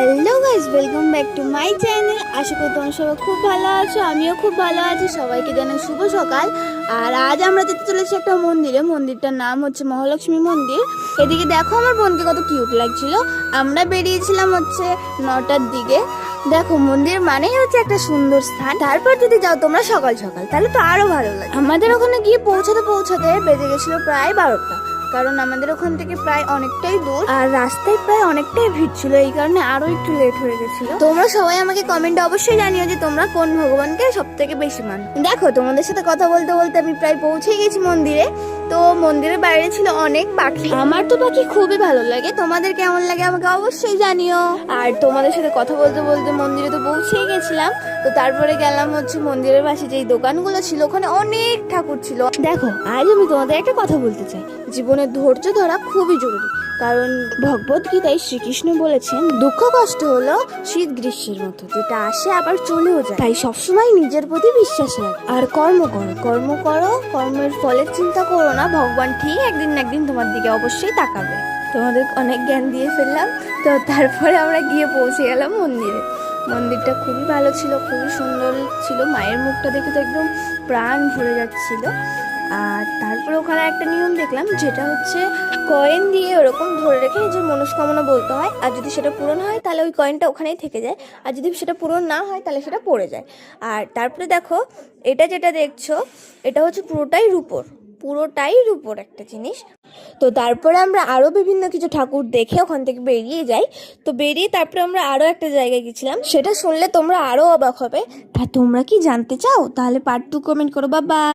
Hello guys, welcome back to my channel. আশা করি তোমরা সবাই খুব ভালো আছো, আমিও খুব ভালো আছি। সবাইকে জানাই শুভ সকাল। আর আজ আমরা যেতে চলেছি একটা মন্দিরে। মন্দিরটার নাম হচ্ছে মহালক্ষ্মী মন্দির। এদিকে দেখো আমার বোনকে কত কিউট লাগছিল। আমরা বেরিয়েছিলাম হচ্ছে 9টার দিকে। দেখো মন্দির মানেই হচ্ছে একটা সুন্দর স্থান। তারপর যদি যাও তোমরা সকাল সকাল তাহলে তো আরো ভালো লাগে। আমাদের ওখানে গিয়ে পৌঁছাতে বেজে গেছিল প্রায় 12টা, কারণ আমাদের ওখান থেকে প্রায় অনেকটাই দূর আর রাস্তায় প্রায় অনেকটাই ভিড় ছিল, এই কারণে আরো একটু লেট হয়ে গেছিল। তোমরা সবাই আমাকে কমেন্টে অবশ্যই জানিও যে তোমরা কোন ভগবানকে সব থেকে বেশি মানো। দেখো তোমাদের সাথে কথা বলতে বলতে আমি প্রায় পৌঁছে গেছি মন্দিরে। তো মন্দিরের বাইরে ছিল অনেক পাখি। আমার তো পাখি খুবই ভালো লাগে, তোমাদের কেমন লাগে আমাকে অবশ্যই জানিও। আর তোমাদের সাথে কথা বলতে বলতে মন্দিরে তো পৌঁছেই গেছিলাম। তো তারপরে গেলাম হচ্ছে মন্দিরের পাশে যেই দোকানগুলো ছিল ওখানে অনেক ঠাকুর ছিল। দেখো আজ আমি তোমাদের একটা কথা বলতে চাই, জীবনে ধৈর্য ধরা খুবই জরুরি। কারণ ভগবত গীতায় শ্রীকৃষ্ণ বলেছেন দুঃখ কষ্ট হলো শীত গ্রীষ্মের মতো, যেটা আসে আবার চলেও যায়। তাই সবসময় নিজের প্রতি বিশ্বাস রাখো আর কর্ম করো। কর্মের ফলের চিন্তা করো না, ভগবান ঠিক একদিন না একদিন তোমার দিকে অবশ্যই তাকাবে। তোমাদের অনেক জ্ঞান দিয়ে ফেললাম। তো তারপরে আমরা গিয়ে পৌঁছে গেলাম মন্দিরে। মন্দিরটা খুবই ভালো ছিল, খুবই সুন্দর ছিল। মায়ের মুখটা দেখে তো একদম প্রাণ ভরে যাচ্ছিল। আর তারপরে ওখানে একটা নিয়ম দেখলাম, যেটা হচ্ছে কয়েন দিয়ে ওরকম ধরে রেখে নিজের মনস্কামনা বলতে হয়। আর যদি সেটা পূরণ হয় তাহলে ওই কয়েনটা ওখানেই থেকে যায়, আর যদি সেটা পূরণ না হয় তাহলে সেটা পড়ে যায়। আর তারপরে দেখো এটা যেটা দেখছো এটা হচ্ছে পুরোটাই রূপোর একটা জিনিস। তো তারপরে আমরা আরো বিভিন্ন কিছু ঠাকুর দেখে ওখান থেকে বেরিয়ে যাই। তো বেরিয়ে তারপরে আমরা আরো একটা জায়গায় গেছিলাম, সেটা শুনলে তোমরা আরো অবাক হবে। তা তোমরা কি জানতে চাও? তাহলে পার্ট 2 কমেন্ট করো। বাবা।